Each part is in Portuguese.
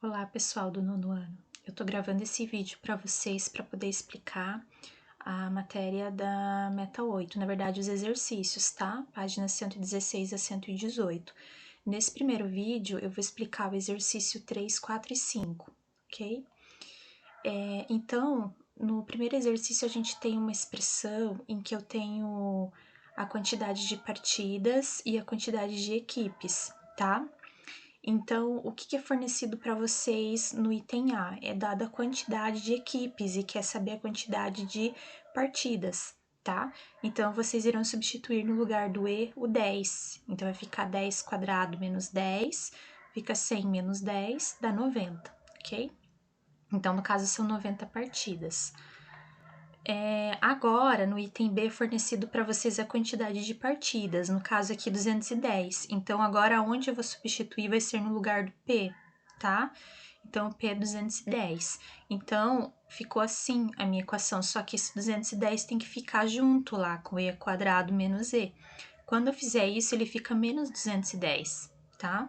Olá, pessoal do nono ano. Eu tô gravando esse vídeo para vocês para poder explicar a matéria da Meta 8, na verdade os exercícios, tá? Páginas 116 a 118. Nesse primeiro vídeo eu vou explicar o exercício 3, 4 e 5, ok? Então, no primeiro exercício a gente tem uma expressão em que eu tenho a quantidade de partidas e a quantidade de equipes, tá? Então, o que é fornecido para vocês no item A? É dada a quantidade de equipes e quer saber a quantidade de partidas, tá? Então, vocês irão substituir no lugar do E o 10. Então, vai ficar 10 quadrado menos 10, fica 100 menos 10, dá 90, ok? Então, no caso, são 90 partidas. Agora, no item B, é fornecido para vocês a quantidade de partidas, no caso aqui 210. Então, agora onde eu vou substituir vai ser no lugar do P, tá? Então, o P é 210. Então, ficou assim a minha equação, só que esse 210 tem que ficar junto lá com E quadrado menos E. Quando eu fizer isso, ele fica menos 210, tá?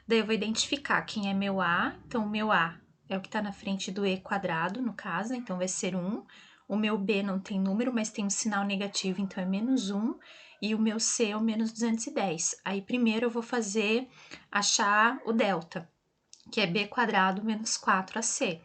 Daí eu vou identificar quem é meu A. Então, o meu A é o que está na frente do E quadrado, no caso, então vai ser 1. O meu B não tem número, mas tem um sinal negativo, então é menos 1. E o meu C é o menos 210. Aí, primeiro eu vou achar o delta, que é B quadrado menos 4AC.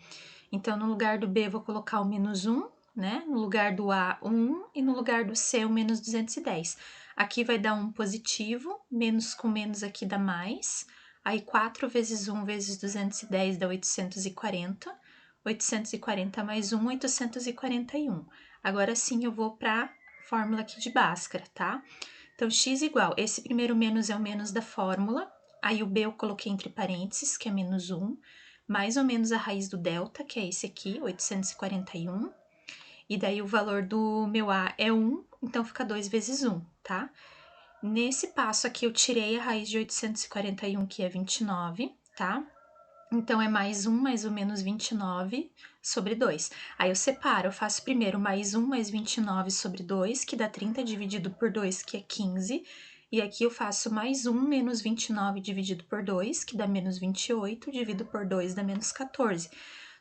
Então, no lugar do B eu vou colocar o menos 1, né? No lugar do A, 1, e no lugar do C, o menos 210. Aqui vai dar um positivo, menos com menos aqui dá mais. Aí, 4 vezes 1 vezes 210 dá 840. 840 mais 1, 841. Agora sim eu vou para a fórmula aqui de Bhaskara, tá? Então, x igual, esse primeiro menos é o menos da fórmula, aí o b eu coloquei entre parênteses, que é menos 1, mais ou menos a raiz do delta, que é esse aqui, 841, e daí o valor do meu a é 1, então fica 2 vezes 1, tá? Nesse passo aqui eu tirei a raiz de 841, que é 29, tá? Então, é mais 1 mais ou menos 29 sobre 2. Aí eu separo, eu faço primeiro mais 1 mais 29 sobre 2, que dá 30 dividido por 2, que é 15. E aqui eu faço mais 1 menos 29 dividido por 2, que dá menos 28, dividido por 2 dá menos 14.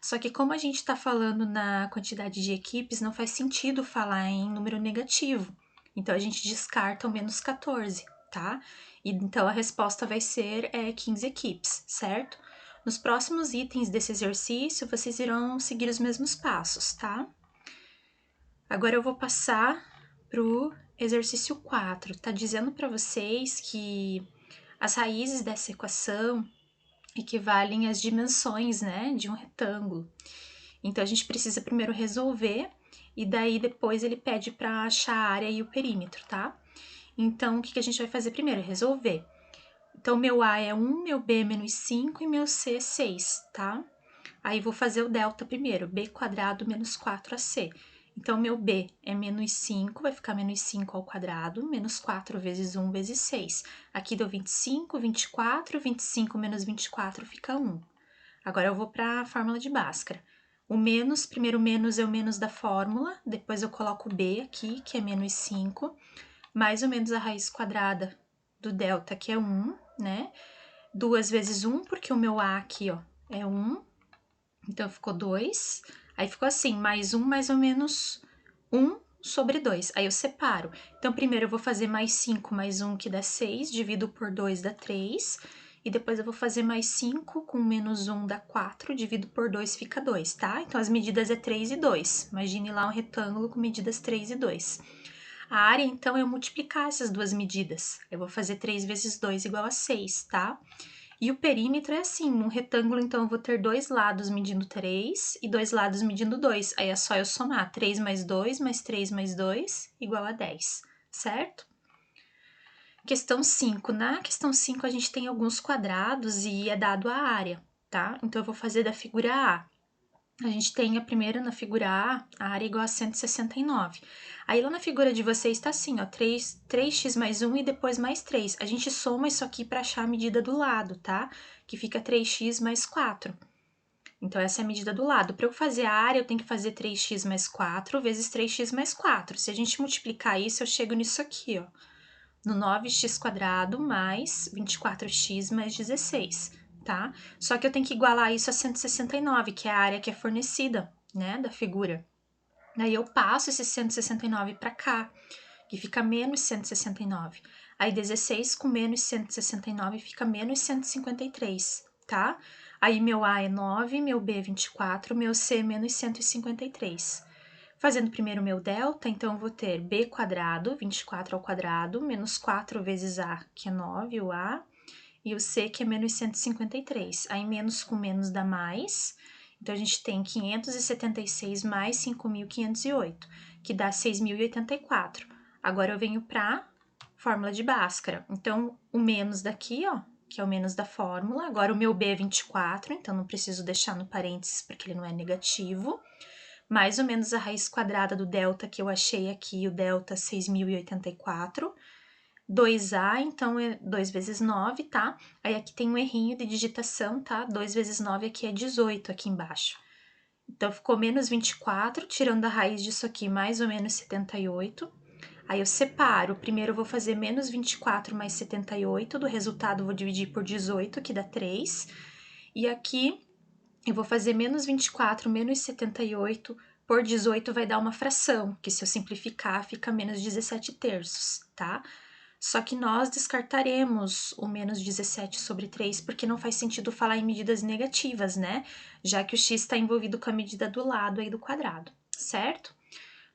Só que como a gente está falando na quantidade de equipes, não faz sentido falar em número negativo. Então, a gente descarta o menos 14, tá? E, então, a resposta vai ser 15 equipes, certo? Nos próximos itens desse exercício, vocês irão seguir os mesmos passos, tá? Agora eu vou passar para o exercício 4. Tá dizendo para vocês que as raízes dessa equação equivalem às dimensões, né, de um retângulo. Então, a gente precisa primeiro resolver e daí depois ele pede para achar a área e o perímetro, tá? Então, o que a gente vai fazer primeiro? Resolver. Então, meu A é 1, meu B é menos 5 e meu C é 6, tá? Aí, vou fazer o delta primeiro, B quadrado menos 4AC. Então, meu B é menos 5, vai ficar menos 5 ao quadrado, menos 4 vezes 1 vezes 6. Aqui deu 25, 24, 25 menos 24 fica 1. Agora, eu vou para a fórmula de Bhaskara. O menos, primeiro menos é o menos da fórmula, depois eu coloco o B aqui, que é menos 5, mais ou menos a raiz quadrada do delta, que é 1, né? 2 vezes 1, porque o meu A aqui, ó, é 1. Então, ficou 2. Aí, ficou assim, mais 1, mais ou menos 1 sobre 2. Aí, eu separo. Então, primeiro eu vou fazer mais 5 mais 1, que dá 6. Divido por 2, dá 3. E depois eu vou fazer mais 5 com menos 1, dá 4. Divido por 2, fica 2, tá? Então, as medidas é 3 e 2. Imagine lá um retângulo com medidas 3 e 2. A área, então, é eu multiplicar essas duas medidas. Eu vou fazer 3 vezes 2 igual a 6, tá? E o perímetro é assim, num retângulo, então, eu vou ter dois lados medindo 3 e dois lados medindo 2. Aí é só eu somar 3 mais 2 mais 3 mais 2 igual a 10, certo? Questão 5. Na questão 5, a gente tem alguns quadrados e é dado a área, tá? Então, eu vou fazer da figura A. A gente tem a primeira na figura A área igual a 169. Aí lá na figura de vocês está assim, ó, 3x mais 1 e depois mais 3. A gente soma isso aqui para achar a medida do lado, tá? Que fica 3x mais 4. Então, essa é a medida do lado. Para eu fazer a área, eu tenho que fazer 3x mais 4 vezes 3x mais 4. Se a gente multiplicar isso, eu chego nisso aqui, ó. No 9x² mais 24x mais 16. tá? Só que eu tenho que igualar isso a 169, que é a área que é fornecida, né, da figura. Daí eu passo esse 169 para cá, que fica menos 169. Aí 16 com menos 169 fica menos 153, tá? Aí meu A é 9, meu B é 24, meu C é menos 153. Fazendo primeiro meu delta, então eu vou ter B quadrado, 24 ao quadrado, menos 4 vezes A, que é 9, o A, e o C, que é menos 153. Aí menos com menos dá mais, então a gente tem 576 mais 5.508, que dá 6.084. Agora eu venho para fórmula de Bhaskara. Então, o menos daqui, ó, que é o menos da fórmula. Agora o meu B é 24, então não preciso deixar no parênteses porque ele não é negativo. Mais ou menos a raiz quadrada do delta que eu achei aqui, o delta 6.084. 2A, então é 2 vezes 9, tá? Aí aqui tem um errinho de digitação, tá? 2 vezes 9 aqui é 18 aqui embaixo. Então, ficou menos 24, tirando a raiz disso aqui, mais ou menos 78. Aí eu separo, primeiro eu vou fazer menos 24 mais 78, do resultado eu vou dividir por 18, que dá 3. E aqui eu vou fazer menos 24 menos 78 por 18 vai dar uma fração, que se eu simplificar fica menos 17 terços, tá? Só que nós descartaremos o menos 17 sobre 3, porque não faz sentido falar em medidas negativas, né? Já que o x está envolvido com a medida do lado aí do quadrado, certo?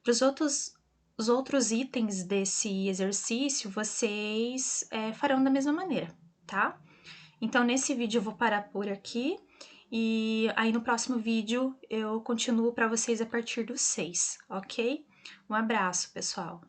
Para os outros itens desse exercício, vocês farão da mesma maneira, tá? Então, nesse vídeo eu vou parar por aqui, e aí no próximo vídeo eu continuo para vocês a partir do 6, ok? Um abraço, pessoal!